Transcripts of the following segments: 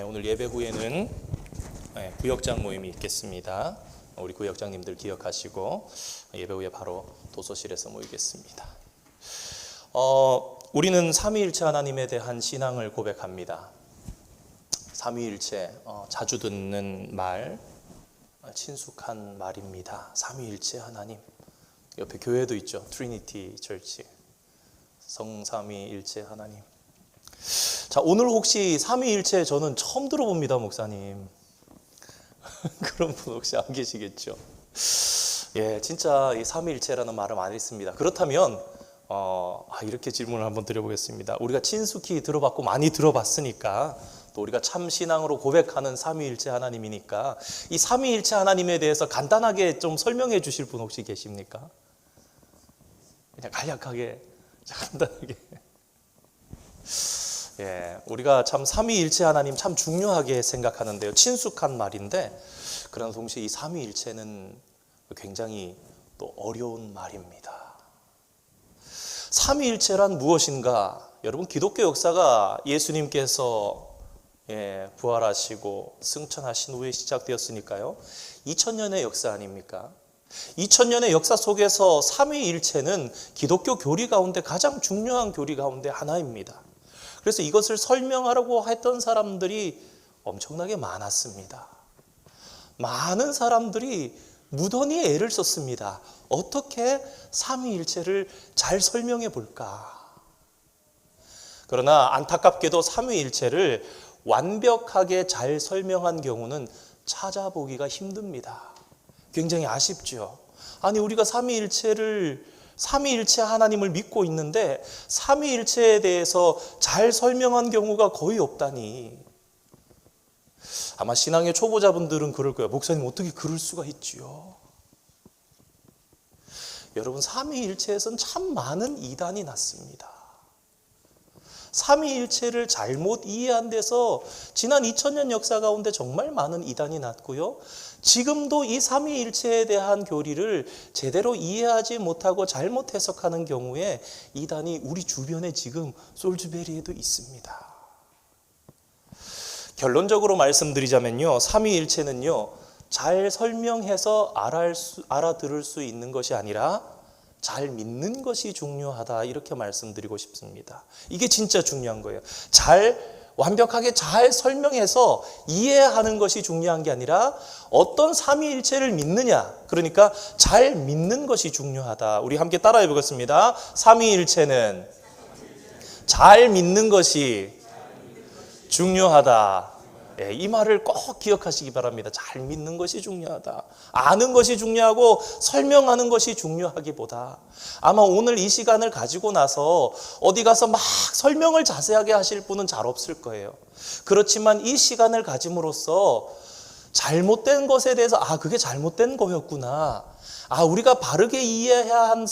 오늘 예배 후에는 구역장 모임이 있겠습니다. 우리 구역장님들 기억하시고 예배 후에 바로 도서실에서 모이겠습니다. 우리는 삼위일체 하나님에 대한 신앙을 고백합니다. 삼위일체, 자주 듣는 말, 친숙한 말입니다. 삼위일체 하나님. 옆에 교회도 있죠. 트리니티 철치. 성삼위일체 하나님. 자, 오늘 혹시 삼위일체 저는 처음 들어봅니다, 목사님. 그런 분 혹시 안 계시겠죠? 예, 진짜 이 삼위일체라는 말을 많이 했습니다. 그렇다면 이렇게 질문을 한번 드려보겠습니다. 우리가 친숙히 들어봤고 많이 들어봤으니까, 또 우리가 참 신앙으로 고백하는 삼위일체 하나님이니까 이 삼위일체 하나님에 대해서 간단하게 좀 설명해 주실 분 혹시 계십니까? 그냥 간략하게, 간단하게. 예, 우리가 참 삼위일체 하나님 참 중요하게 생각하는데요. 친숙한 말인데, 그러나 동시에 이 삼위일체는 굉장히 또 어려운 말입니다. 삼위일체란 무엇인가? 여러분, 기독교 역사가 예수님께서 부활하시고 승천하신 후에 시작되었으니까요. 2000년의 역사 아닙니까? 2000년의 역사 속에서 삼위일체는 기독교 교리 가운데 가장 중요한 교리 가운데 하나입니다. 그래서 이것을 설명하려고 했던 사람들이 엄청나게 많았습니다. 많은 사람들이 무던히 애를 썼습니다. 어떻게 삼위일체를 잘 설명해 볼까? 그러나 안타깝게도 삼위일체를 완벽하게 잘 설명한 경우는 찾아보기가 힘듭니다. 굉장히 아쉽죠. 아니, 우리가 삼위일체 하나님을 믿고 있는데 삼위일체에 대해서 잘 설명한 경우가 거의 없다니. 아마 신앙의 초보자분들은 그럴 거예요. 목사님, 어떻게 그럴 수가 있지요? 여러분, 삼위일체에서는 참 많은 이단이 났습니다. 삼위일체를 잘못 이해한 데서 지난 2000년 역사 가운데 정말 많은 이단이 났고요. 지금도 이 삼위일체에 대한 교리를 제대로 이해하지 못하고 잘못 해석하는 경우에 이단이 우리 주변에 지금 솔즈베리에도 있습니다. 결론적으로 말씀드리자면요, 삼위일체는요, 잘 설명해서 알아들을 수 있는 것이 아니라 잘 믿는 것이 중요하다, 이렇게 말씀드리고 싶습니다. 이게 진짜 중요한 거예요. 완벽하게 잘 설명해서 이해하는 것이 중요한 게 아니라 어떤 삼위일체를 믿느냐, 그러니까 잘 믿는 것이 중요하다. 우리 함께 따라해 보겠습니다. 삼위일체는 잘 믿는 것이 중요하다. 이 말을 꼭 기억하시기 바랍니다. 잘 믿는 것이 중요하다. 아는 것이 중요하고 설명하는 것이 중요하기보다, 아마 오늘 이 시간을 가지고 나서 어디 가서 막 설명을 자세하게 하실 분은 잘 없을 거예요. 그렇지만 이 시간을 가짐으로써 잘못된 것에 대해서 그게 잘못된 거였구나, 우리가 바르게 이해해야 한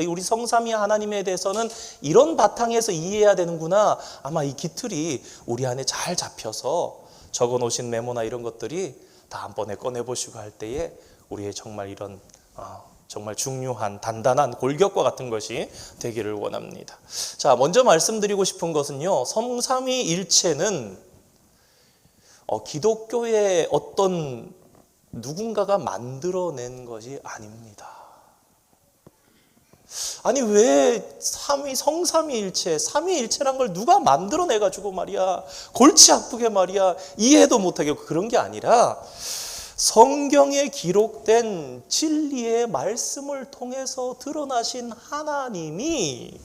우리 성삼위 하나님에 대해서는 이런 바탕에서 이해해야 되는구나, 아마 이 기틀이 우리 안에 잘 잡혀서 적어 놓으신 메모나 이런 것들이 다음번에 꺼내보시고 할 때에 우리의 정말 이런 정말 중요한 단단한 골격과 같은 것이 되기를 원합니다. 자, 먼저 말씀드리고 싶은 것은요, 성삼위일체는 기독교의 어떤 누군가가 만들어낸 것이 아닙니다. 아니, 왜 성삼위일체, 삼위일체란 걸 누가 만들어내가지고 말이야, 골치 아프게 말이야, 이해도 못하게, 그런 게 아니라 성경에 기록된 진리의 말씀을 통해서 드러나신 하나님이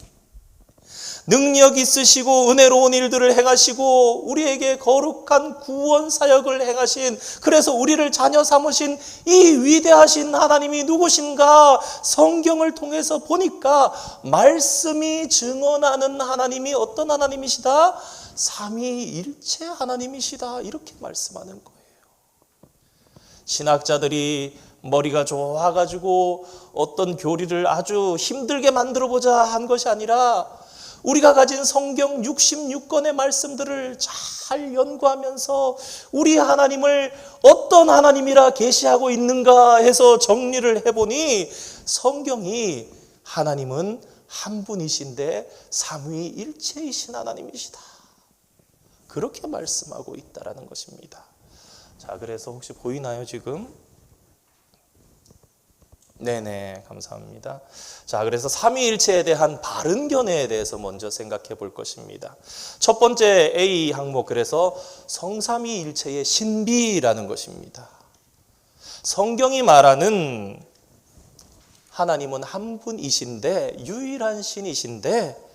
능력 있으시고 은혜로운 일들을 행하시고 우리에게 거룩한 구원 사역을 행하신, 그래서 우리를 자녀 삼으신 이 위대하신 하나님이 누구신가? 성경을 통해서 보니까 말씀이 증언하는 하나님이 어떤 하나님이시다? 삼위일체 하나님이시다, 이렇게 말씀하는 거예요. 신학자들이 머리가 좋아가지고 어떤 교리를 아주 힘들게 만들어보자 한 것이 아니라 우리가 가진 성경 66권의 말씀들을 잘 연구하면서 우리 하나님을 어떤 하나님이라 계시하고 있는가 해서 정리를 해보니, 성경이 하나님은 한 분이신데 삼위일체이신 하나님이시다. 그렇게 말씀하고 있다라는 것입니다. 자, 그래서 혹시 보이나요, 지금? 네네, 감사합니다. 자, 그래서 삼위일체에 대한 바른 견해에 대해서 먼저 생각해 볼 것입니다. 첫 번째 A 항목, 그래서 성삼위일체의 신비라는 것입니다. 성경이 말하는 하나님은 한 분이신데, 유일한 신이신데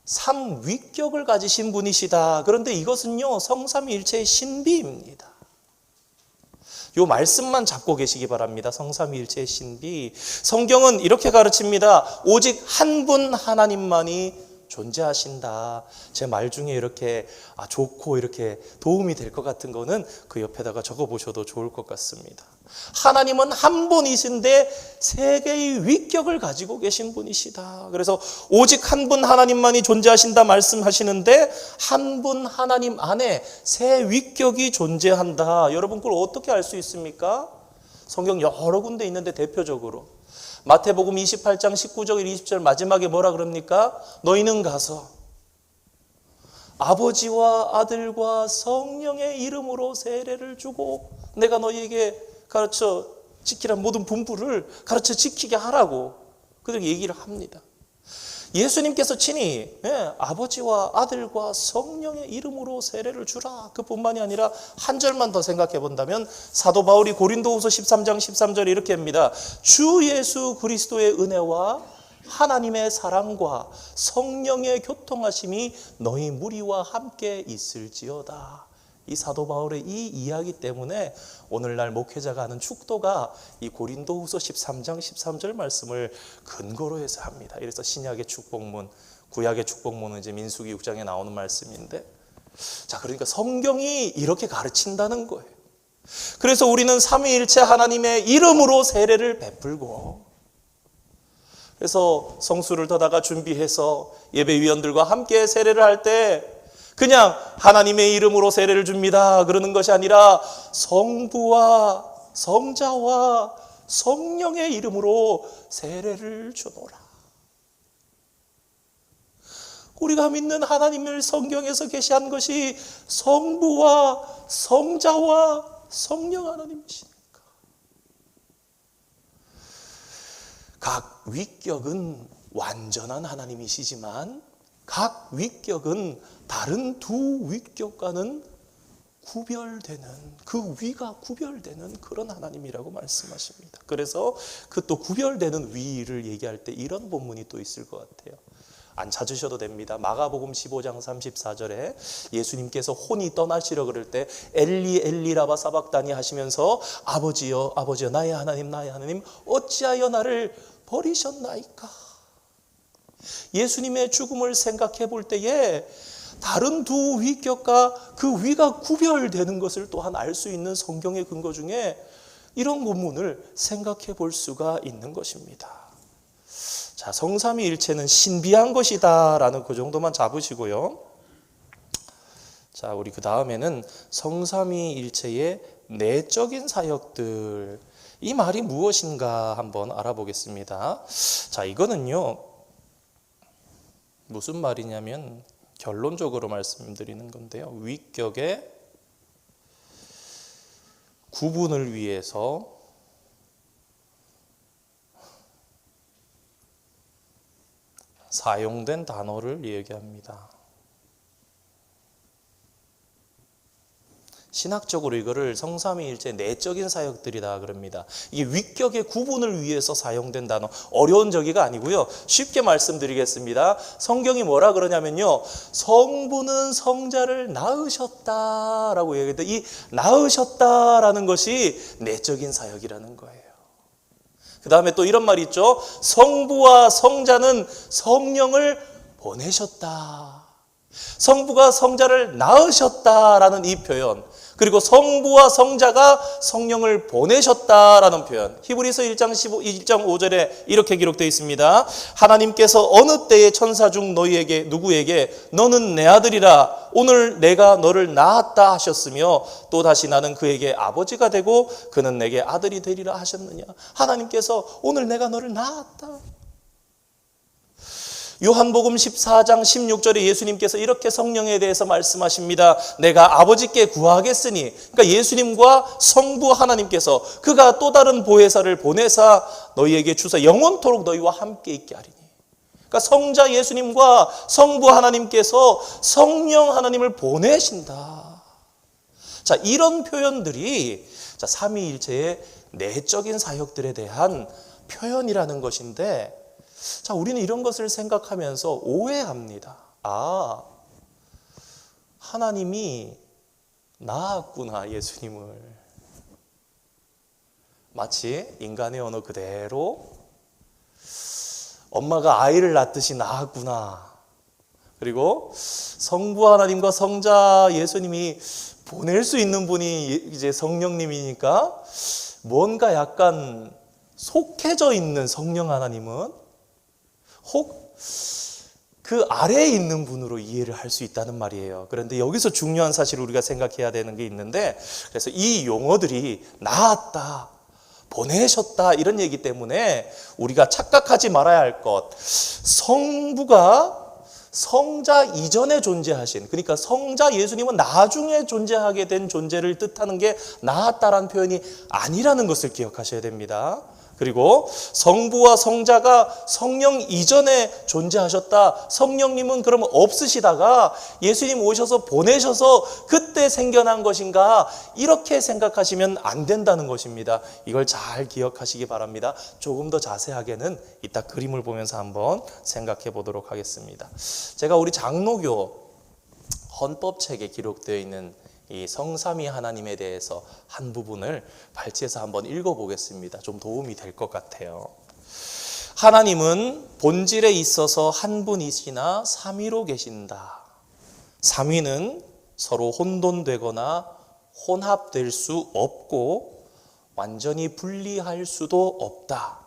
삼위격을 가지신 분이시다. 그런데 이것은요, 성삼위일체의 신비입니다. 요 말씀만 잡고 계시기 바랍니다. 성삼위일체의 신비. 성경은 이렇게 가르칩니다. 오직 한 분 하나님만이 존재하신다. 제 말 중에 이렇게 좋고 이렇게 도움이 될 것 같은 거는 그 옆에다가 적어 보셔도 좋을 것 같습니다. 하나님은 한 분이신데 세 개의 위격을 가지고 계신 분이시다. 그래서 오직 한 분 하나님만이 존재하신다 말씀하시는데 한 분 하나님 안에 세 위격이 존재한다. 여러분 그걸 어떻게 알 수 있습니까? 성경 여러 군데 있는데 대표적으로 마태복음 28장 19절 20절 마지막에 뭐라 그럽니까? 너희는 가서 아버지와 아들과 성령의 이름으로 세례를 주고 내가 너희에게 가르쳐 지키란 모든 분부를 가르쳐 지키게 하라고 그렇게 얘기를 합니다. 예수님께서 친히 아버지와 아들과 성령의 이름으로 세례를 주라. 그뿐만이 아니라 한 절만 더 생각해 본다면 사도 바울이 고린도후서 13장 13절에 이렇게 합니다. 주 예수 그리스도의 은혜와 하나님의 사랑과 성령의 교통하심이 너희 무리와 함께 있을지어다. 이 사도 바울의 이 이야기 때문에 오늘날 목회자가 하는 축도가 이 고린도후서 13장 13절 말씀을 근거로 해서 합니다. 이래서 신약의 축복문, 구약의 축복문은 이제 민수기 6장에 나오는 말씀인데, 자, 그러니까 성경이 이렇게 가르친다는 거예요. 그래서 우리는 삼위일체 하나님의 이름으로 세례를 베풀고, 그래서 성수를 더다가 준비해서 예배위원들과 함께 세례를 할 때 그냥 하나님의 이름으로 세례를 줍니다 그러는 것이 아니라 성부와 성자와 성령의 이름으로 세례를 주노라. 우리가 믿는 하나님을 성경에서 계시한 것이 성부와 성자와 성령 하나님이시니까. 각 위격은 완전한 하나님이시지만 각 위격은 다른 두 위격과는 구별되는, 그 위가 구별되는 그런 하나님이라고 말씀하십니다. 그래서 그 또 구별되는 위를 얘기할 때 이런 본문이 또 있을 것 같아요. 안 찾으셔도 됩니다. 마가복음 15장 34절에 예수님께서 혼이 떠나시려 그럴 때 엘리 엘리 라바 사박다니 하시면서 아버지여 아버지여 나의 하나님 어찌하여 나를 버리셨나이까. 예수님의 죽음을 생각해 볼 때에 다른 두 위격과 그 위가 구별되는 것을 또한 알 수 있는 성경의 근거 중에 이런 본문을 생각해 볼 수가 있는 것입니다. 자, 성삼위일체는 신비한 것이다 라는 그 정도만 잡으시고요. 자, 우리 그 다음에는 성삼위일체의 내적인 사역들, 이 말이 무엇인가 한번 알아보겠습니다. 자, 이거는요 무슨 말이냐면 결론적으로 말씀드리는 건데요. 위격의 구분을 위해서 사용된 단어를 얘기합니다. 신학적으로 이거를 성삼위일체 내적인 사역들이다 그럽니다. 이게 위격의 구분을 위해서 사용된 단어, 어려운 저기가 아니고요. 쉽게 말씀드리겠습니다. 성경이 뭐라 그러냐면요, 성부는 성자를 낳으셨다라고 얘기했는데 이 낳으셨다라는 것이 내적인 사역이라는 거예요. 그 다음에 또 이런 말이 있죠. 성부와 성자는 성령을 보내셨다. 성부가 성자를 낳으셨다라는 이 표현, 그리고 성부와 성자가 성령을 보내셨다라는 표현, 히브리서 1장 5절에 이렇게 기록되어 있습니다. 하나님께서 어느 때에 천사 중 너희에게 누구에게 너는 내 아들이라 오늘 내가 너를 낳았다 하셨으며 또다시 나는 그에게 아버지가 되고 그는 내게 아들이 되리라 하셨느냐. 하나님께서 오늘 내가 너를 낳았다. 요한복음 14장 16절에 예수님께서 이렇게 성령에 대해서 말씀하십니다. 내가 아버지께 구하겠으니, 그러니까 예수님과 성부 하나님께서 그가 또 다른 보혜사를 보내사 너희에게 주사 영원토록 너희와 함께 있게 하리니. 그러니까 성자 예수님과 성부 하나님께서 성령 하나님을 보내신다. 자, 이런 표현들이 삼위일체의 내적인 사역들에 대한 표현이라는 것인데, 자, 우리는 이런 것을 생각하면서 오해합니다. 아, 하나님이 낳았구나, 예수님을. 마치 인간의 언어 그대로 엄마가 아이를 낳듯이 낳았구나. 그리고 성부 하나님과 성자 예수님이 보낼 수 있는 분이 이제 성령님이니까 뭔가 약간 속해져 있는 성령 하나님은 혹 그 아래에 있는 분으로 이해를 할 수 있다는 말이에요. 그런데 여기서 중요한 사실을 우리가 생각해야 되는 게 있는데, 그래서 이 용어들이 낳았다, 보내셨다 이런 얘기 때문에 우리가 착각하지 말아야 할 것, 성부가 성자 이전에 존재하신, 그러니까 성자 예수님은 나중에 존재하게 된 존재를 뜻하는 게 낳았다라는 표현이 아니라는 것을 기억하셔야 됩니다. 그리고 성부와 성자가 성령 이전에 존재하셨다. 성령님은 그러면 없으시다가 예수님 오셔서 보내셔서 그때 생겨난 것인가, 이렇게 생각하시면 안 된다는 것입니다. 이걸 잘 기억하시기 바랍니다. 조금 더 자세하게는 이따 그림을 보면서 한번 생각해 보도록 하겠습니다. 제가 우리 장로교 헌법책에 기록되어 있는 이 성삼위 하나님에 대해서 한 부분을 발췌해서 한번 읽어보겠습니다. 좀 도움이 될 것 같아요. 하나님은 본질에 있어서 한 분이시나 삼위로 계신다. 삼위는 서로 혼돈되거나 혼합될 수 없고 완전히 분리할 수도 없다.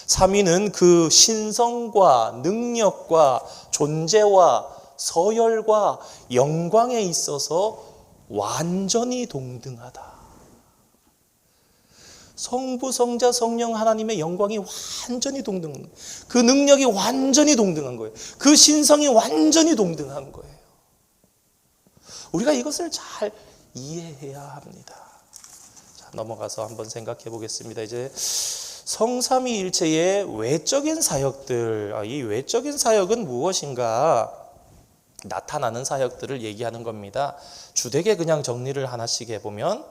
삼위는 그 신성과 능력과 존재와 서열과 영광에 있어서 완전히 동등하다. 성부, 성자, 성령 하나님의 영광이 완전히 동등한, 그 능력이 완전히 동등한 거예요. 그 신성이 완전히 동등한 거예요. 우리가 이것을 잘 이해해야 합니다. 자, 넘어가서 한번 생각해 보겠습니다. 이제 성삼위일체의 외적인 사역들, 이 외적인 사역은 무엇인가? 나타나는 사역들을 얘기하는 겁니다. 주되게 그냥 정리를 하나씩 해보면,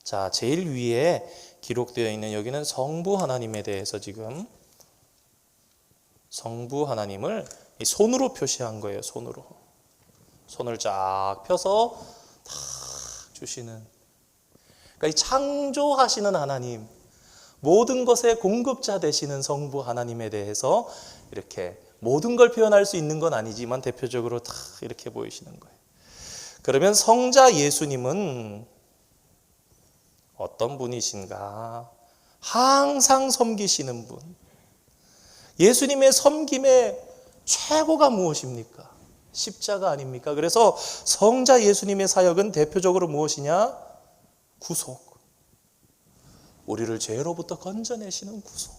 자, 제일 위에 기록되어 있는 여기는 성부 하나님에 대해서 지금 성부 하나님을 손으로 표시한 거예요. 손으로. 손을 쫙 펴서 탁 주시는. 그러니까 이 창조하시는 하나님, 모든 것의 공급자 되시는 성부 하나님에 대해서 이렇게 모든 걸 표현할 수 있는 건 아니지만 대표적으로 다 이렇게 보이시는 거예요. 그러면 성자 예수님은 어떤 분이신가? 항상 섬기시는 분. 예수님의 섬김의 최고가 무엇입니까? 십자가 아닙니까? 그래서 성자 예수님의 사역은 대표적으로 무엇이냐? 구속. 우리를 죄로부터 건져내시는 구속.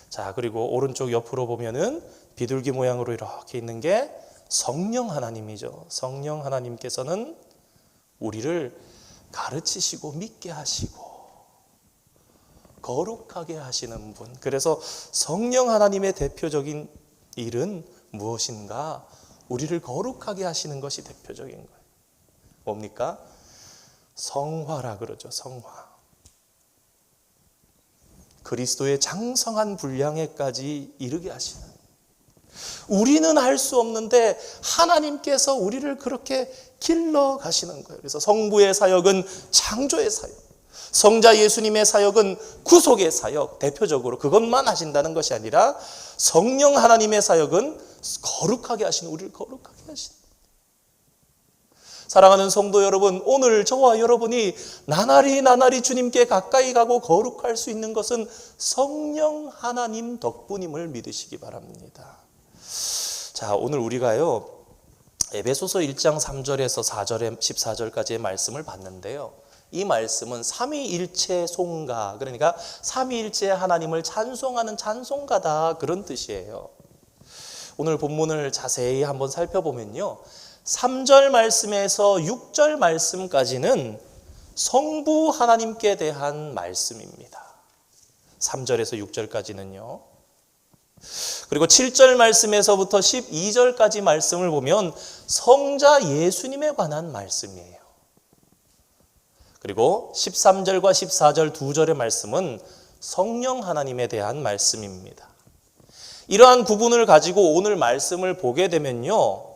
자, 그리고 오른쪽 옆으로 보면은 비둘기 모양으로 이렇게 있는 게 성령 하나님이죠. 성령 하나님께서는 우리를 가르치시고 믿게 하시고 거룩하게 하시는 분. 그래서 성령 하나님의 대표적인 일은 무엇인가? 우리를 거룩하게 하시는 것이 대표적인 거예요. 뭡니까? 성화라 그러죠. 성화. 그리스도의 장성한 분량에까지 이르게 하시는. 우리는 할 수 없는데 하나님께서 우리를 그렇게 길러 가시는 거예요. 그래서 성부의 사역은 창조의 사역, 성자 예수님의 사역은 구속의 사역, 대표적으로 그것만 하신다는 것이 아니라 성령 하나님의 사역은 거룩하게 하시는, 우리를 거룩하게 하시는. 사랑하는 성도 여러분, 오늘 저와 여러분이 나날이 주님께 가까이 가고 거룩할 수 있는 것은 성령 하나님 덕분임을 믿으시기 바랍니다. 자, 오늘 우리가요, 에베소서 1장 3절에서 4절에 14절까지의 말씀을 봤는데요. 이 말씀은 삼위일체 송가, 그러니까 삼위일체 하나님을 찬송하는 찬송가다, 그런 뜻이에요. 오늘 본문을 자세히 한번 살펴보면요, 3절 말씀에서 6절 말씀까지는 성부 하나님께 대한 말씀입니다. 3절에서 6절까지는요. 그리고 7절 말씀에서부터 12절까지 말씀을 보면 성자 예수님에 관한 말씀이에요. 그리고 13절과 14절 두 절의 말씀은 성령 하나님에 대한 말씀입니다. 이러한 구분을 가지고 오늘 말씀을 보게 되면요,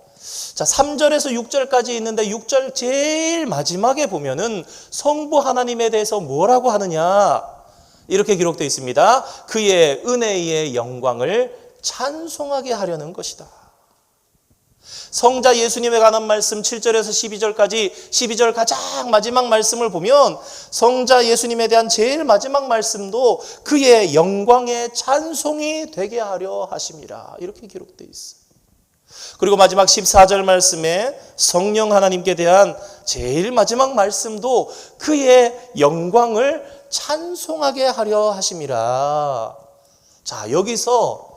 자, 3절에서 6절까지 있는데 6절 제일 마지막에 보면은 성부 하나님에 대해서 뭐라고 하느냐, 이렇게 기록되어 있습니다. 그의 은혜의 영광을 찬송하게 하려는 것이다. 성자 예수님에 관한 말씀 7절에서 12절까지, 12절 가장 마지막 말씀을 보면 성자 예수님에 대한 제일 마지막 말씀도 그의 영광의 찬송이 되게 하려 하심이라, 이렇게 기록되어 있어요. 그리고 마지막 14절 말씀에 성령 하나님께 대한 제일 마지막 말씀도 그의 영광을 찬송하게 하려 하심이라. 자, 여기서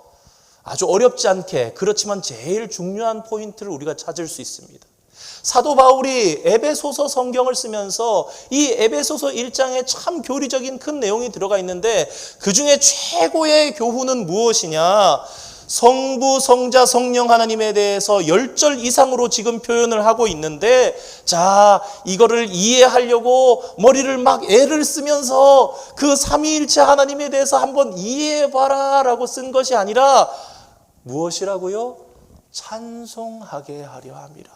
아주 어렵지 않게, 그렇지만 제일 중요한 포인트를 우리가 찾을 수 있습니다. 사도 바울이 에베소서 성경을 쓰면서 이 에베소서 1장에 참 교리적인 큰 내용이 들어가 있는데 그 중에 최고의 교훈은 무엇이냐? 성부, 성자, 성령 하나님에 대해서 10절 이상으로 지금 표현을 하고 있는데, 자, 이거를 이해하려고 머리를 막 애를 쓰면서 그 삼위일체 하나님에 대해서 한번 이해해봐라 라고 쓴 것이 아니라 무엇이라고요? 찬송하게 하려 함이라.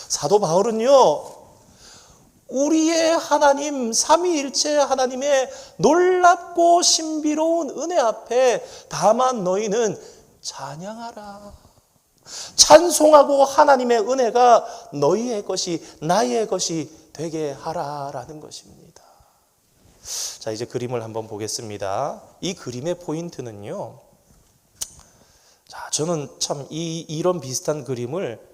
사도 바울은요, 우리의 하나님, 삼위일체 하나님의 놀랍고 신비로운 은혜 앞에 다만 너희는 찬양하라, 찬송하고 하나님의 은혜가 너희의 것이, 나의 것이 되게 하라라는 것입니다. 자, 이제 그림을 한번 보겠습니다. 이 그림의 포인트는요, 자, 저는 참 이런 비슷한 그림을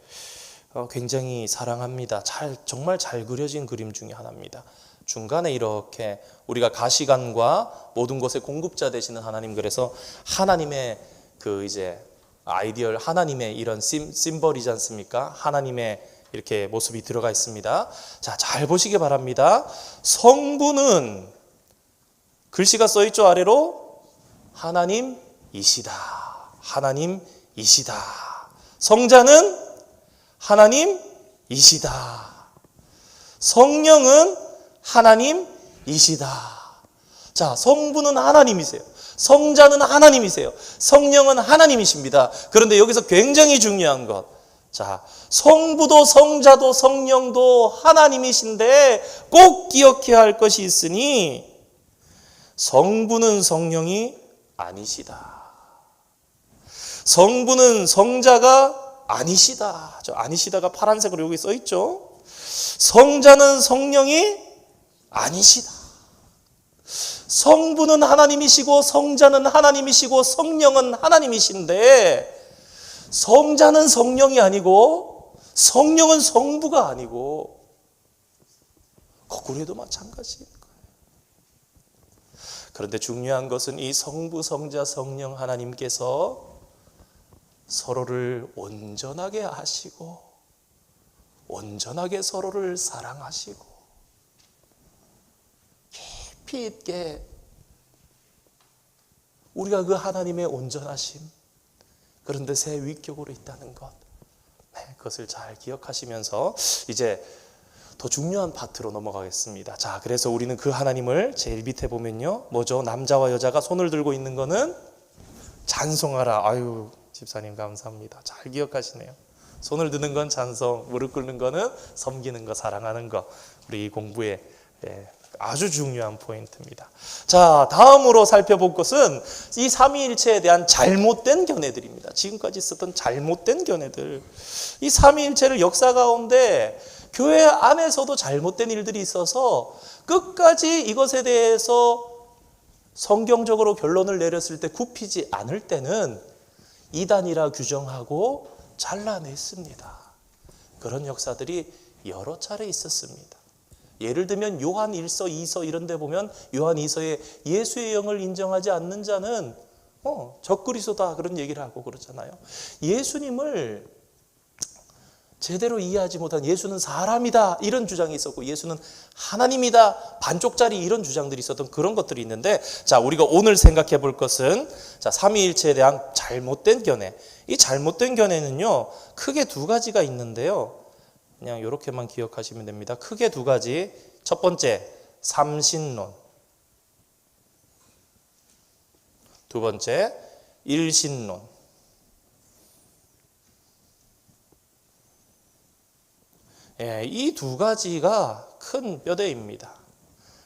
굉장히 사랑합니다. 정말 잘 그려진 그림 중에 하나입니다. 중간에 이렇게 우리가 가시관과 모든 것의 공급자 되시는 하나님, 그래서 하나님의 그 이제 아이디얼, 하나님의 이런 심벌이지 않습니까? 하나님의 이렇게 모습이 들어가 있습니다. 자, 잘 보시기 바랍니다. 성부는 글씨가 써 있죠, 아래로. 하나님이시다. 하나님이시다. 성자는 하나님이시다. 성령은 하나님이시다. 자, 성부는 하나님이세요. 성자는 하나님이세요. 성령은 하나님이십니다. 그런데 여기서 굉장히 중요한 것, 자, 성부도 성자도 성령도 하나님이신데 꼭 기억해야 할 것이 있으니 성부는 성령이 아니시다. 성부는 성자가 아니시다. 저 아니시다가 파란색으로 여기 써 있죠. 성자는 성령이 아니시다. 성부는 하나님이시고 성자는 하나님이시고 성령은 하나님이신데 성자는 성령이 아니고 성령은 성부가 아니고 거꾸로도 마찬가지인 거예요. 그런데 중요한 것은 이 성부, 성자, 성령 하나님께서 서로를 온전하게 하시고 온전하게 서로를 사랑하시고 깊이 있게 우리가 그 하나님의 온전하심, 그런데 새 위격으로 있다는 것, 그것을 잘 기억하시면서 이제 더 중요한 파트로 넘어가겠습니다. 자, 그래서 우리는 그 하나님을 제일 밑에 보면요, 뭐죠? 남자와 여자가 손을 들고 있는 거는 찬송하라. 아유, 집사님 감사합니다. 잘 기억하시네요. 손을 드는 건 찬송, 무릎 꿇는 거는 섬기는 거, 사랑하는 거. 우리 이 공부에 아주 중요한 포인트입니다. 자, 다음으로 살펴볼 것은 이 삼위일체에 대한 잘못된 견해들입니다. 지금까지 있었던 잘못된 견해들. 이 삼위일체를 역사 가운데 교회 안에서도 잘못된 일들이 있어서 끝까지 이것에 대해서 성경적으로 결론을 내렸을 때 굽히지 않을 때는 이단이라 규정하고 잘라냈습니다. 그런 역사들이 여러 차례 있었습니다. 예를 들면 요한 1서, 2서 이런 데 보면 요한 2서에 예수의 영을 인정하지 않는 자는 적그리스도다 그런 얘기를 하고 그러잖아요. 예수님을 제대로 이해하지 못한 예수는 사람이다 이런 주장이 있었고 예수는 하나님이다 반쪽짜리 이런 주장들이 있었던 그런 것들이 있는데, 자 우리가 오늘 생각해 볼 것은 자 삼위일체에 대한 잘못된 견해. 이 잘못된 견해는요 크게 두 가지가 있는데요, 그냥 이렇게만 기억하시면 됩니다. 크게 두 가지. 첫 번째 삼신론, 두 번째 일신론. 예, 이 두 가지가 큰 뼈대입니다.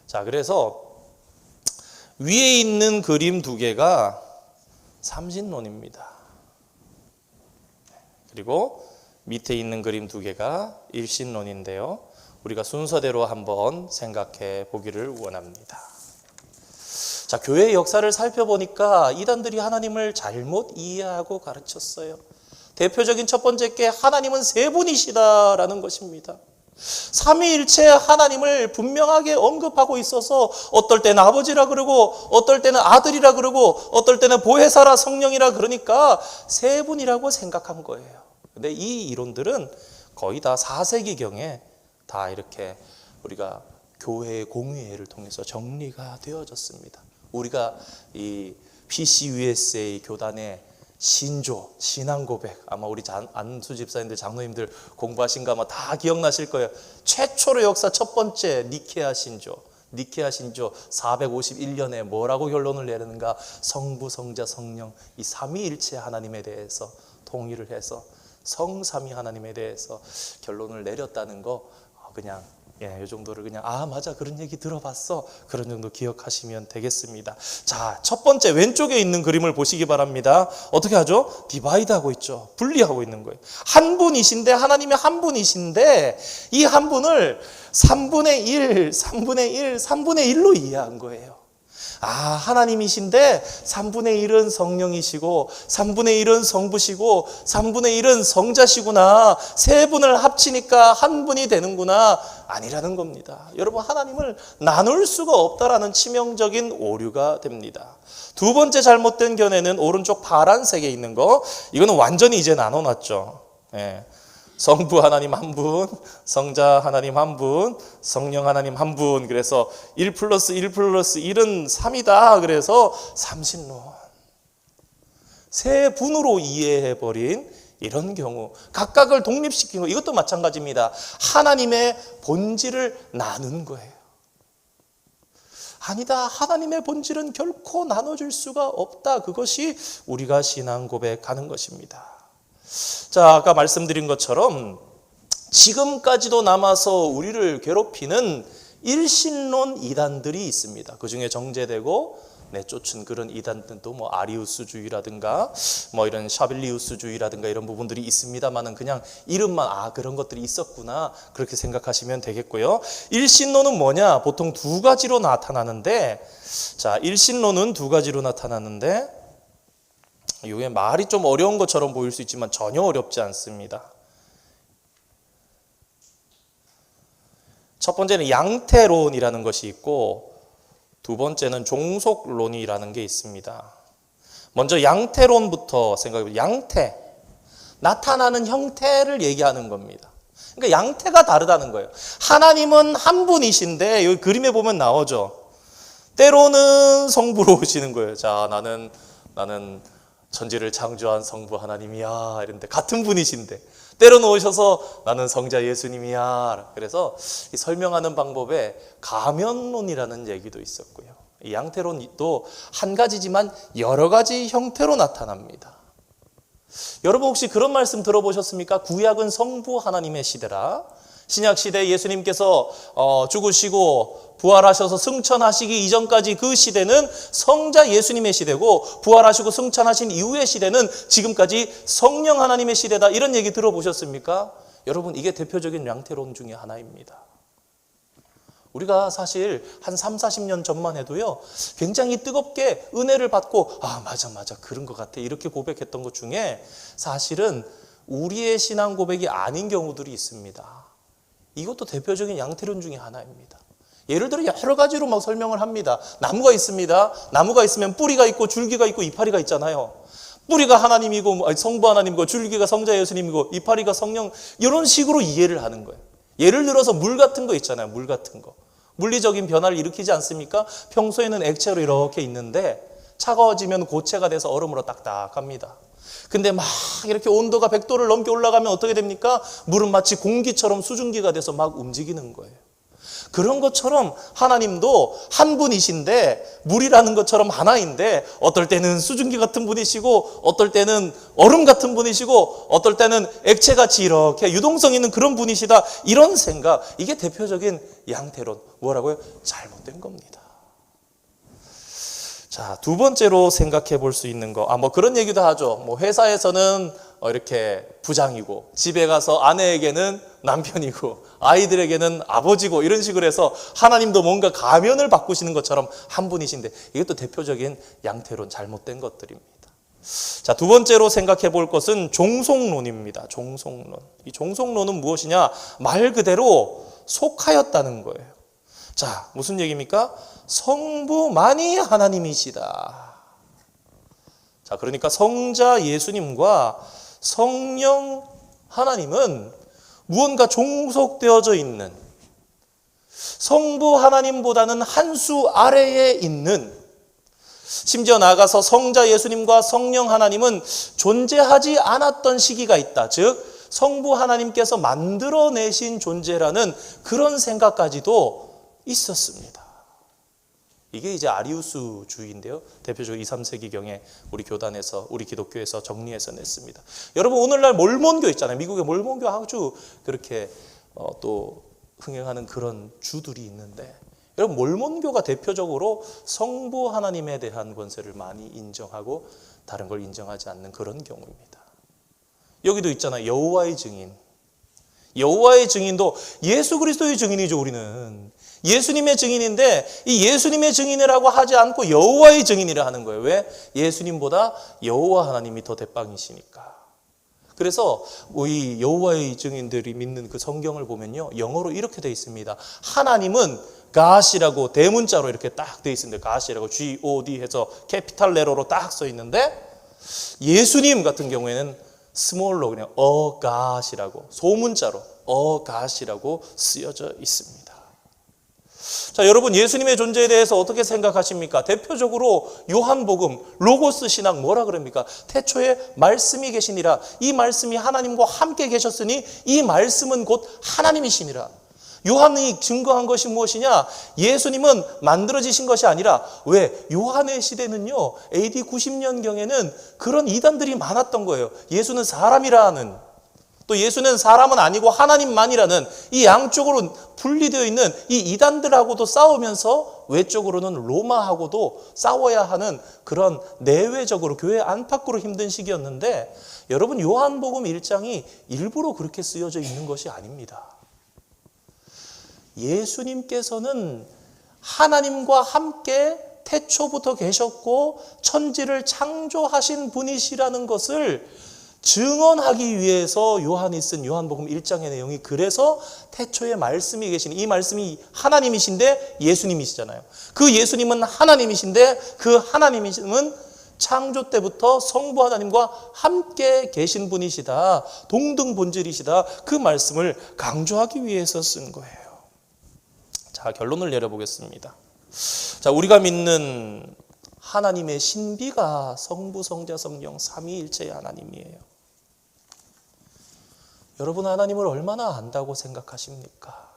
자, 그래서 위에 있는 그림 두 개가 삼신론입니다. 그리고 밑에 있는 그림 두 개가 일신론인데요. 우리가 순서대로 한번 생각해 보기를 원합니다. 자, 교회의 역사를 살펴보니까 이단들이 하나님을 잘못 이해하고 가르쳤어요. 대표적인 첫 번째 게 하나님은 세 분이시다라는 것입니다. 삼위일체 하나님을 분명하게 언급하고 있어서 어떨 때는 아버지라 그러고 어떨 때는 아들이라 그러고 어떨 때는 보혜사라 성령이라 그러니까 세 분이라고 생각한 거예요. 근데 이 이론들은 거의 다 4세기경에 다 이렇게 우리가 교회의 공의회를 통해서 정리가 되어졌습니다. 우리가 이 PCUSA 교단의 신조, 신앙 고백, 아마 우리 안수 집사님들, 장로님들 공부하신 거 아마 다 기억나실 거예요. 최초로 역사 첫 번째 니케아 신조 451년에 뭐라고 결론을 내리는가? 성부, 성자, 성령 이 삼위일체 하나님에 대해서 통일을 해서 성삼위 하나님에 대해서 결론을 내렸다는 거 그냥 이 정도를 그냥 맞아 그런 얘기 들어봤어 그런 정도 기억하시면 되겠습니다. 자, 첫 번째 왼쪽에 있는 그림을 보시기 바랍니다. 어떻게 하죠? 디바이드하고 있죠. 분리하고 있는 거예요. 한 분이신데 하나님이 한 분이신데 이 한 분을 3분의 1, 3분의 1로 이해한 거예요. 하나님이신데 3분의 1은 성령이시고 3분의 1은 성부시고 3분의 1은 성자시구나. 세 분을 합치니까 한 분이 되는구나. 아니라는 겁니다. 여러분, 하나님을 나눌 수가 없다라는 치명적인 오류가 됩니다. 두 번째 잘못된 견해는 오른쪽 파란색에 있는 거. 이거는 완전히 이제 나눠놨죠. 성부 하나님 한 분, 성자 하나님 한 분, 성령 하나님 한 분. 그래서 1 플러스 1 플러스 1은 3이다. 그래서 삼신론. 세 분으로 이해해버린 이런 경우. 각각을 독립시킨 거. 이것도 마찬가지입니다. 하나님의 본질을 나눈 거예요. 아니다. 하나님의 본질은 결코 나눠줄 수가 없다. 그것이 우리가 신앙 고백하는 것입니다. 자, 아까 말씀드린 것처럼 지금까지도 남아서 우리를 괴롭히는 일신론 이단들이 있습니다. 그 중에 정제되고 내쫓은 그런 이단들도 아리우스주의라든가 이런 샤빌리우스주의라든가 이런 부분들이 있습니다만은 그냥 이름만 그런 것들이 있었구나 그렇게 생각하시면 되겠고요. 일신론은 뭐냐? 보통 두 가지로 나타나는데, 자, 일신론은 두 가지로 나타나는데 이게 말이 좀 어려운 것처럼 보일 수 있지만 전혀 어렵지 않습니다. 첫 번째는 양태론이라는 것이 있고 두 번째는 종속론이라는 게 있습니다. 먼저 양태론부터 생각해보면 양태, 나타나는 형태를 얘기하는 겁니다. 그러니까 양태가 다르다는 거예요. 하나님은 한 분이신데 여기 그림에 보면 나오죠. 때로는 성부로 오시는 거예요. 자, 나는 천지를 창조한 성부 하나님이야 이런데 같은 분이신데 때로는 오셔서 나는 성자 예수님이야. 그래서 이 설명하는 방법에 가면론이라는 얘기도 있었고요. 이 양태론도 한 가지지만 여러 가지 형태로 나타납니다. 여러분 혹시 그런 말씀 들어보셨습니까? 구약은 성부 하나님의 시대라. 신약 시대 예수님께서 죽으시고 부활하셔서 승천하시기 이전까지 그 시대는 성자 예수님의 시대고 부활하시고 승천하신 이후의 시대는 지금까지 성령 하나님의 시대다. 이런 얘기 들어보셨습니까? 여러분, 이게 대표적인 양태론 중에 하나입니다. 우리가 사실 한 3, 40년 전만 해도요 굉장히 뜨겁게 은혜를 받고 맞아 그런 것 같아 이렇게 고백했던 것 중에 사실은 우리의 신앙 고백이 아닌 경우들이 있습니다. 이것도 대표적인 양태론 중에 하나입니다. 예를 들어 여러 가지로 막 설명을 합니다. 나무가 있습니다. 나무가 있으면 뿌리가 있고 줄기가 있고 이파리가 있잖아요. 뿌리가 하나님이고 성부 하나님이고 줄기가 성자 예수님이고 이파리가 성령, 이런 식으로 이해를 하는 거예요. 예를 들어서 물 같은 거 있잖아요. 물 같은 거. 물리적인 변화를 일으키지 않습니까? 평소에는 액체로 이렇게 있는데 차가워지면 고체가 돼서 얼음으로 딱딱합니다. 근데 막 이렇게 온도가 100도를 넘게 올라가면 어떻게 됩니까? 물은 마치 공기처럼 수증기가 돼서 막 움직이는 거예요. 그런 것처럼 하나님도 한 분이신데 물이라는 것처럼 하나인데 어떨 때는 수증기 같은 분이시고 어떨 때는 얼음 같은 분이시고 어떨 때는 액체같이 이렇게 유동성 있는 그런 분이시다. 이런 생각, 이게 대표적인 양태론. 뭐라고요? 잘못된 겁니다. 자, 두 번째로 생각해 볼 수 있는 거. 뭐 그런 얘기도 하죠. 뭐 회사에서는 이렇게 부장이고 집에 가서 아내에게는 남편이고 아이들에게는 아버지고 이런 식으로 해서 하나님도 뭔가 가면을 바꾸시는 것처럼 한 분이신데 이것도 대표적인 양태론, 잘못된 것들입니다. 자, 두 번째로 생각해 볼 것은 종속론입니다. 종속론. 이 종속론은 무엇이냐? 말 그대로 속하였다는 거예요. 자, 무슨 얘기입니까? 성부만이 하나님이시다. 자, 그러니까 성자 예수님과 성령 하나님은 무언가 종속되어져 있는, 성부 하나님보다는 한 수 아래에 있는, 심지어 나아가서 성자 예수님과 성령 하나님은 존재하지 않았던 시기가 있다. 즉 성부 하나님께서 만들어내신 존재라는 그런 생각까지도 있었습니다. 이게 이제 아리우스주의인데요. 대표적으로 2, 3세기경에 우리 교단에서, 우리 기독교에서 정리해서 냈습니다. 여러분, 오늘날 몰몬교 있잖아요. 미국의 몰몬교 아주 그렇게 또 흥행하는 그런 주들이 있는데, 여러분, 몰몬교가 대표적으로 성부 하나님에 대한 권세를 많이 인정하고 다른 걸 인정하지 않는 그런 경우입니다. 여기도 있잖아요. 여호와의 증인. 여호와의 증인도 예수 그리스도의 증인이죠. 우리는 예수님의 증인인데 이 예수님의 증인이라고 하지 않고 여호와의 증인이라 하는 거예요. 왜? 예수님보다 여호와 하나님이 더 대빵이시니까. 그래서 이 여호와의 증인들이 믿는 그 성경을 보면요, 영어로 이렇게 돼 있습니다. 하나님은 God이라고 대문자로 이렇게 딱 돼 있습니다. God이라고 G-O-D 해서 캐피탈 레터로 딱 써 있는데, 예수님 같은 경우에는 스몰로 그냥 God이라고 소문자로 God이라고 쓰여져 있습니다. 자, 여러분, 예수님의 존재에 대해서 어떻게 생각하십니까? 대표적으로 요한복음 로고스 신학 뭐라 그럽니까? 태초에 말씀이 계시니라. 이 말씀이 하나님과 함께 계셨으니 이 말씀은 곧 하나님이시니라. 요한이 증거한 것이 무엇이냐? 예수님은 만들어지신 것이 아니라, 왜? 요한의 시대는요, AD 90년경에는 그런 이단들이 많았던 거예요. 예수는 사람이라 하는, 또 예수는 사람은 아니고 하나님만이라는 이 양쪽으로 분리되어 있는 이 이단들하고도 싸우면서 외적으로는 로마하고도 싸워야 하는 그런 내외적으로 교회 안팎으로 힘든 시기였는데, 여러분, 요한복음 1장이 일부러 그렇게 쓰여져 있는 것이 아닙니다. 예수님께서는 하나님과 함께 태초부터 계셨고 천지를 창조하신 분이시라는 것을 증언하기 위해서 요한이 쓴 요한복음 1장의 내용이, 그래서 태초에 말씀이 계신, 이 말씀이 하나님이신데 예수님이시잖아요. 그 예수님은 하나님이신데 그 하나님이심은 창조 때부터 성부 하나님과 함께 계신 분이시다, 동등 본질이시다, 그 말씀을 강조하기 위해서 쓴 거예요. 자, 결론을 내려보겠습니다. 자, 우리가 믿는 하나님의 신비가 성부, 성자, 성령 삼위일체의 하나님이에요. 여러분, 하나님을 얼마나 안다고 생각하십니까?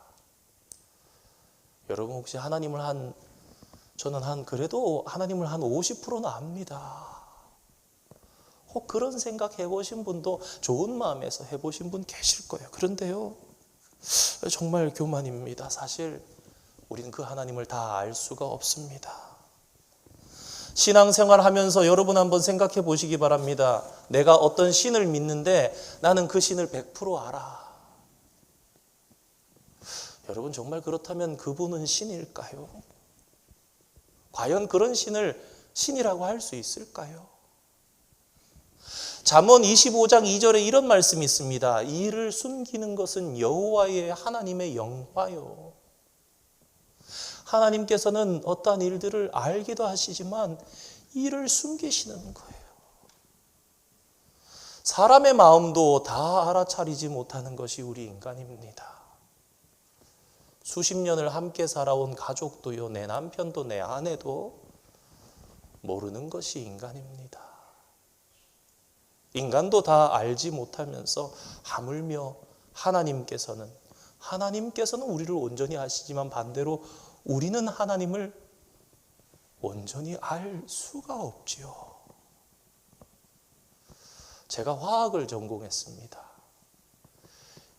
여러분, 혹시 하나님을 저는 그래도 하나님을 한 50%는 압니다. 혹 그런 생각 해보신 분도 좋은 마음에서 해보신 분 계실 거예요. 그런데요, 정말 교만입니다. 사실 우리는 그 하나님을 다 알 수가 없습니다. 신앙생활 하면서 여러분 한번 생각해 보시기 바랍니다. 내가 어떤 신을 믿는데 나는 그 신을 100% 알아. 여러분, 정말 그렇다면 그분은 신일까요? 과연 그런 신을 신이라고 할 수 있을까요? 잠언 25장 2절에 이런 말씀이 있습니다. 이를 숨기는 것은 여호와의 하나님의 영화요. 하나님께서는 어떠한 일들을 알기도 하시지만 이를 숨기시는 거예요. 사람의 마음도 다 알아차리지 못하는 것이 우리 인간입니다. 수십 년을 함께 살아온 가족도요, 내 남편도 내 아내도 모르는 것이 인간입니다. 인간도 다 알지 못하면서 하물며 하나님께서는 우리를 온전히 아시지만 반대로 우리는 하나님을 온전히 알 수가 없지요. 제가 화학을 전공했습니다.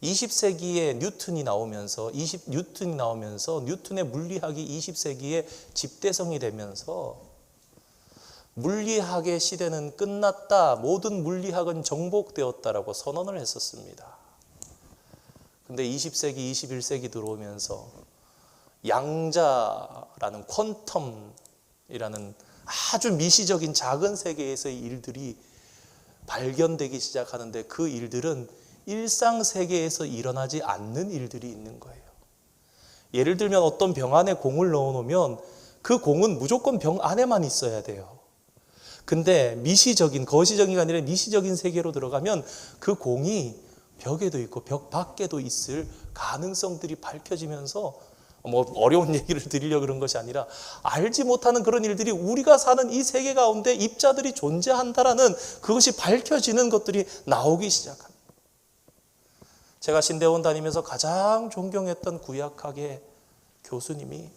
20세기에 뉴턴이 나오면서 뉴턴의 물리학이 20세기에 집대성이 되면서 물리학의 시대는 끝났다, 모든 물리학은 정복되었다라고 선언을 했었습니다. 근데 20세기, 21세기 들어오면서 양자라는 퀀텀이라는 아주 미시적인 작은 세계에서의 일들이 발견되기 시작하는데 그 일들은 일상세계에서 일어나지 않는 일들이 있는 거예요. 예를 들면 어떤 병 안에 공을 넣어놓으면 그 공은 무조건 병 안에만 있어야 돼요. 근데 미시적인, 거시적인 아니라 미시적인 세계로 들어가면 그 공이 벽에도 있고 벽 밖에도 있을 가능성들이 밝혀지면서 어려운 얘기를 드리려고 그런 것이 아니라 알지 못하는 그런 일들이 우리가 사는 이 세계 가운데 입자들이 존재한다라는 그것이 밝혀지는 것들이 나오기 시작합니다. 제가 신대원 다니면서 가장 존경했던 구약학의 교수님이,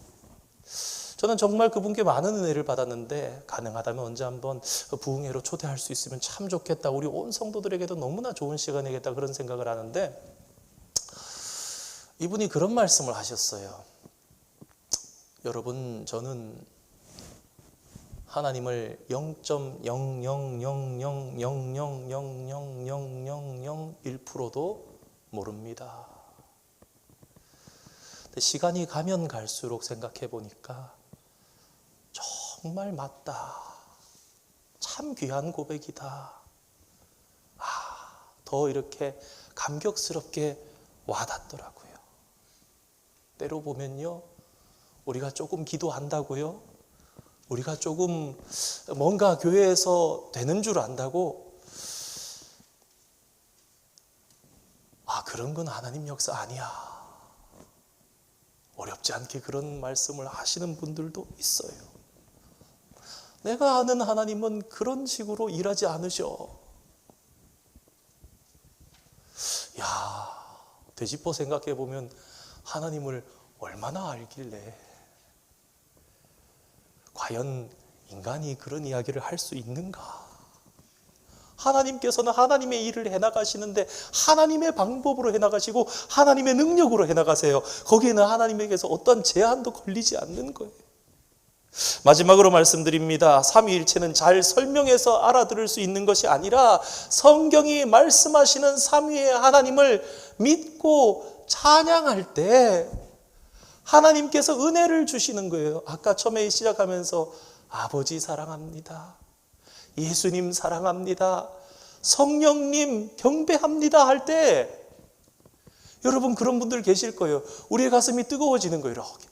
저는 정말 그분께 많은 은혜를 받았는데 가능하다면 언제 한번 부흥회로 초대할 수 있으면 참 좋겠다, 우리 온 성도들에게도 너무나 좋은 시간이겠다 그런 생각을 하는데, 이분이 그런 말씀을 하셨어요. 여러분, 저는 하나님을 0.00000000001%도 모릅니다. 시간이 가면 갈수록 생각해 보니까 정말 맞다. 참 귀한 고백이다. 더 이렇게 감격스럽게 와닿더라고요. 때로 보면요, 우리가 조금 기도한다고요, 우리가 조금 뭔가 교회에서 되는 줄 안다고, 그런 건 하나님 역사 아니야, 어렵지 않게 그런 말씀을 하시는 분들도 있어요. 내가 아는 하나님은 그런 식으로 일하지 않으셔. 되짚어 생각해 보면 하나님을 얼마나 알길래 과연 인간이 그런 이야기를 할 수 있는가? 하나님께서는 하나님의 일을 해나가시는데 하나님의 방법으로 해나가시고 하나님의 능력으로 해나가세요. 거기에는 하나님에게서 어떤 제한도 걸리지 않는 거예요. 마지막으로 말씀드립니다. 삼위일체는 잘 설명해서 알아들을 수 있는 것이 아니라 성경이 말씀하시는 삼위의 하나님을 믿고 찬양할 때 하나님께서 은혜를 주시는 거예요. 아까 처음에 시작하면서 아버지 사랑합니다, 예수님 사랑합니다, 성령님 경배합니다 할 때 여러분 그런 분들 계실 거예요. 우리의 가슴이 뜨거워지는 거예요. 이렇게.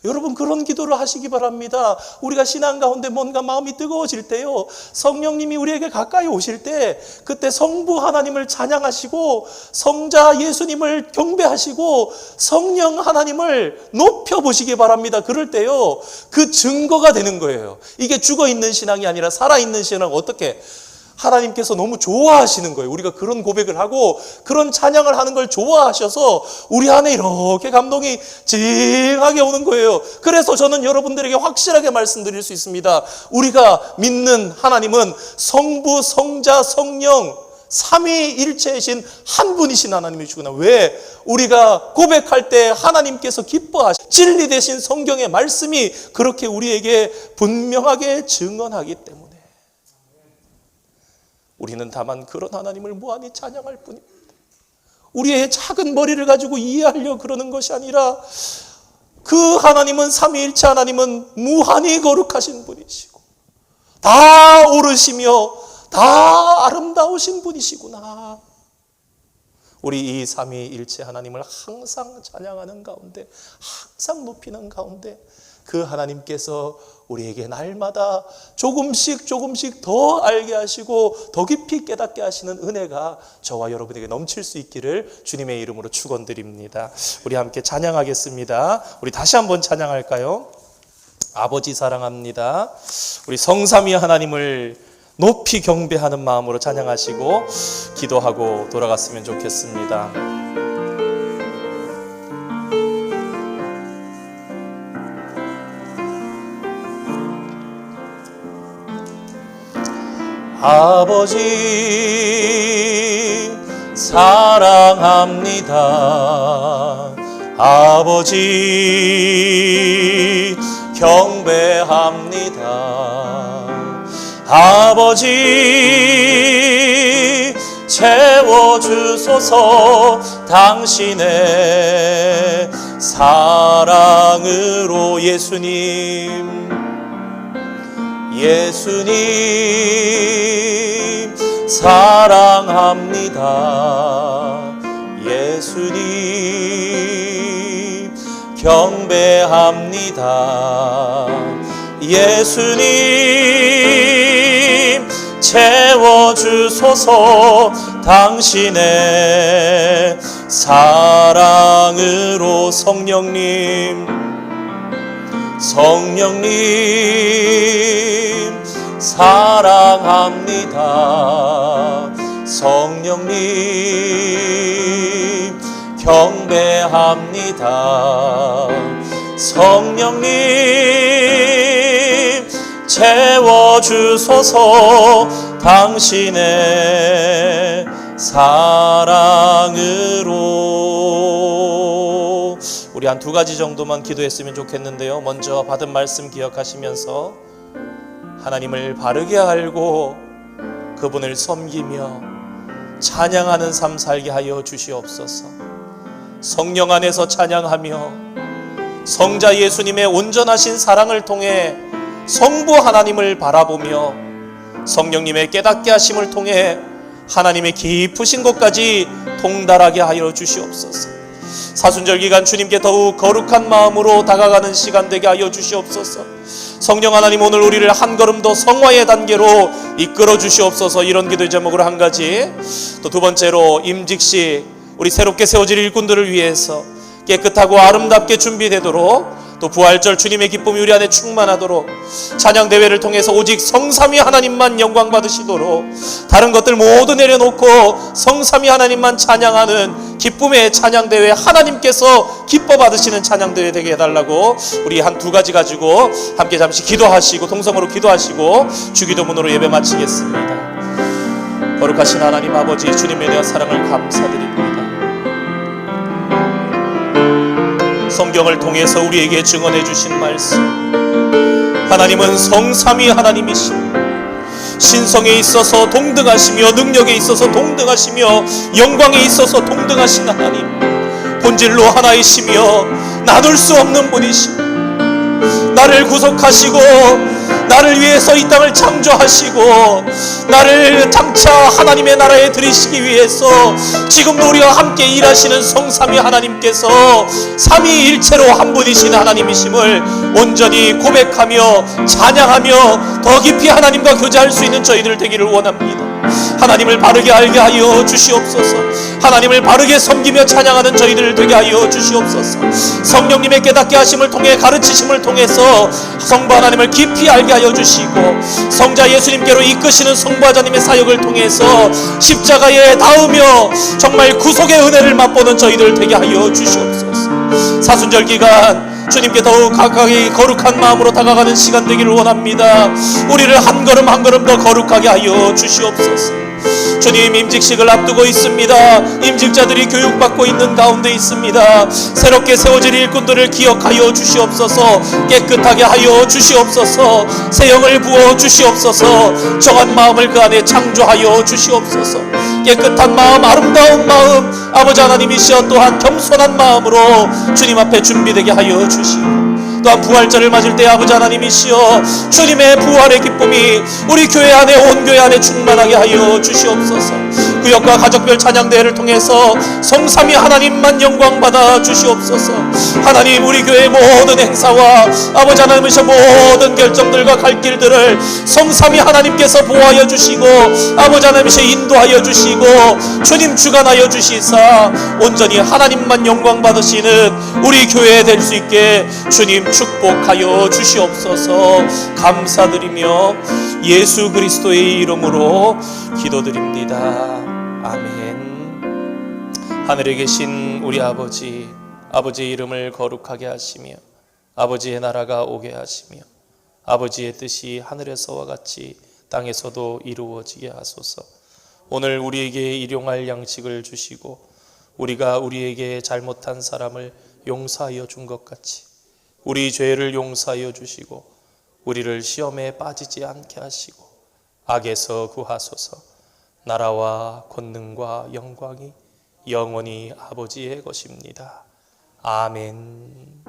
여러분 그런 기도를 하시기 바랍니다. 우리가 신앙 가운데 뭔가 마음이 뜨거워질 때요, 성령님이 우리에게 가까이 오실 때 그때 성부 하나님을 찬양하시고 성자 예수님을 경배하시고 성령 하나님을 높여보시기 바랍니다. 그럴 때요, 그 증거가 되는 거예요. 이게 죽어있는 신앙이 아니라 살아있는 신앙은 어떻게? 하나님께서 너무 좋아하시는 거예요. 우리가 그런 고백을 하고 그런 찬양을 하는 걸 좋아하셔서 우리 안에 이렇게 감동이 징하게 오는 거예요. 그래서 저는 여러분들에게 확실하게 말씀드릴 수 있습니다. 우리가 믿는 하나님은 성부, 성자, 성령 삼위일체이신 한 분이신 하나님이시구나. 왜? 우리가 고백할 때 하나님께서 기뻐하신 진리 되신 성경의 말씀이 그렇게 우리에게 분명하게 증언하기 때문에 우리는 다만 그런 하나님을 무한히 찬양할 뿐입니다. 우리의 작은 머리를 가지고 이해하려고 그러는 것이 아니라 그 하나님은 삼위일체 하나님은 무한히 거룩하신 분이시고 다 옳으시며 다 아름다우신 분이시구나. 우리 이 삼위일체 하나님을 항상 찬양하는 가운데, 항상 높이는 가운데 그 하나님께서 우리에게 날마다 조금씩 더 알게 하시고 더 깊이 깨닫게 하시는 은혜가 저와 여러분에게 넘칠 수 있기를 주님의 이름으로 축원드립니다. 우리 함께 찬양하겠습니다. 우리 다시 한번 찬양할까요? 아버지 사랑합니다. 우리 성삼위 하나님을 높이 경배하는 마음으로 찬양하시고 기도하고 돌아갔으면 좋겠습니다. 아버지 사랑합니다. 아버지 경배합니다. 아버지 채워주소서. 당신의 사랑으로 예수님 사랑합니다. 예수님 경배합니다. 예수님 채워주소서. 당신의 사랑으로 성령님 사랑합니다. 성령님 경배합니다. 성령님 채워주소서. 당신의 사랑으로. 우리 한 두 가지 정도만 기도했으면 좋겠는데요. 먼저 받은 말씀 기억하시면서 하나님을 바르게 알고 그분을 섬기며 찬양하는 삶 살게 하여 주시옵소서. 성령 안에서 찬양하며 성자 예수님의 온전하신 사랑을 통해 성부 하나님을 바라보며 성령님의 깨닫게 하심을 통해 하나님의 깊으신 것까지 통달하게 하여 주시옵소서. 사순절 기간 주님께 더욱 거룩한 마음으로 다가가는 시간 되게 하여 주시옵소서. 성령 하나님, 오늘 우리를 한 걸음 더 성화의 단계로 이끌어 주시옵소서. 이런 기도의 제목으로 한 가지, 또 두 번째로 임직식 우리 새롭게 세워질 일꾼들을 위해서 깨끗하고 아름답게 준비되도록, 또 부활절 주님의 기쁨이 우리 안에 충만하도록, 찬양대회를 통해서 오직 성삼위 하나님만 영광 받으시도록, 다른 것들 모두 내려놓고 성삼위 하나님만 찬양하는 기쁨의 찬양대회, 하나님께서 기뻐 받으시는 찬양대회 되게 해달라고 우리 한 두 가지 가지고 함께 잠시 기도하시고 동성으로 기도하시고 주기도문으로 예배 마치겠습니다. 거룩하신 하나님 아버지, 주님에 대한 사랑을 감사드립니다. 성경을 통해서 우리에게 증언해 주신 말씀, 하나님은 성삼위 하나님이시며 신성에 있어서 동등하시며 능력에 있어서 동등하시며 영광에 있어서 동등하신 하나님, 본질로 하나이시며 나눌 수 없는 분이시며 나를 구속하시고 나를 위해서 이 땅을 창조하시고 나를 장차 하나님의 나라에 들이시기 위해서 지금도 우리와 함께 일하시는 성삼위 하나님께서 삼위일체로 한 분이신 하나님이심을 온전히 고백하며 찬양하며 더 깊이 하나님과 교제할 수 있는 저희들 되기를 원합니다. 하나님을 바르게 알게 하여 주시옵소서. 하나님을 바르게 섬기며 찬양하는 저희들 되게 하여 주시옵소서. 성령님의 깨닫게 하심을 통해 가르치심을 통해서 성부 하나님을 깊이 알게 하여 주시고 성자 예수님께로 이끄시는 성부하자님의 사역을 통해서 십자가에 닿으며 정말 구속의 은혜를 맛보는 저희들 되게 하여 주시옵소서. 사순절 기간 주님께 더욱 가까이 거룩한 마음으로 다가가는 시간 되기를 원합니다. 우리를 한 걸음 한 걸음 더 거룩하게 하여 주시옵소서. 주님, 임직식을 앞두고 있습니다. 임직자들이 교육받고 있는 가운데 있습니다. 새롭게 세워질 일꾼들을 기억하여 주시옵소서. 깨끗하게 하여 주시옵소서. 새 영을 부어 주시옵소서. 정한 마음을 그 안에 창조하여 주시옵소서. 깨끗한 마음, 아름다운 마음, 아버지 하나님이시여 또한 겸손한 마음으로 주님 앞에 준비되게 하여 주시옵소서. 또한 부활절을 맞을 때 아버지 하나님이시여 주님의 부활의 기쁨이 우리 교회 안에 온 교회 안에 충만하게 하여 주시옵소서. 구역과 가족별 찬양대회를 통해서 성삼위 하나님만 영광 받아 주시옵소서. 하나님 우리 교회의 모든 행사와 아버지 하나님이시여 모든 결정들과 갈 길들을 성삼위 하나님께서 보호하여 주시고 아버지 하나님이시여 인도하여 주시고 주님 주관하여 주시사 온전히 하나님만 영광 받으시는 우리 교회 될 수 있게 주님 축복하여 주시옵소서. 감사드리며 예수 그리스도의 이름으로 기도드립니다. 아멘. 하늘에 계신 우리 아버지, 아버지의 이름을 거룩하게 하시며 아버지의 나라가 오게 하시며 아버지의 뜻이 하늘에서와 같이 땅에서도 이루어지게 하소서. 오늘 우리에게 일용할 양식을 주시고 우리가 우리에게 잘못한 사람을 용서하여 준 것 같이 우리 죄를 용서하여 주시고 우리를 시험에 빠지지 않게 하시고 악에서 구하소서. 나라와 권능과 영광이 영원히 아버지의 것입니다. 아멘.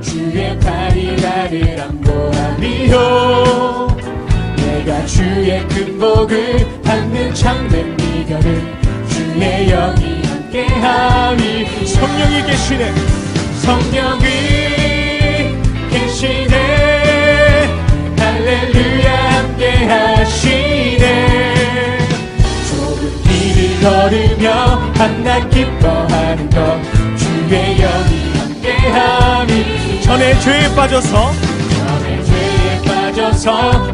주의 팔이 나를 안보하리요. 내가 주의 큰 복을 받는 참된 비결은 주의 영이 함께하니. 성령이 계시네, 성령이 계시네, 할렐루야 함께하시네. 좁은 길을 걸으며 밤낮 기뻐하는 것 주의 영이 함께하니. 전에 죄에 빠져서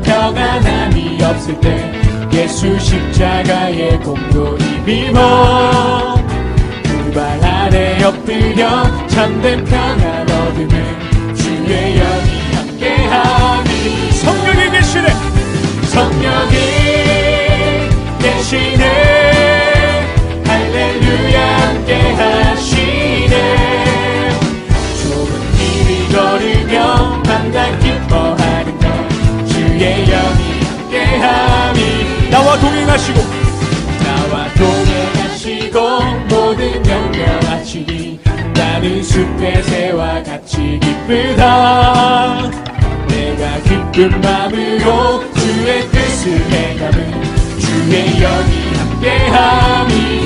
평안함이 없을 때 예수 십자가의 공로 입어 그 발 아래 엎드려 참된 평안 얻으면 주의 영이 함께하니. 성령이 계시네, 성령이 계시네, 할렐루야 함께하시네. 걸으며 밤낮 기뻐하는 것 주의 영이 함께하니. 나와 동행하시고 모든 영령하시니 나는 숲의 새와 같이 기쁘다. 내가 기쁜 마음으로 주의 뜻을 행함은 주의 영이 함께하니.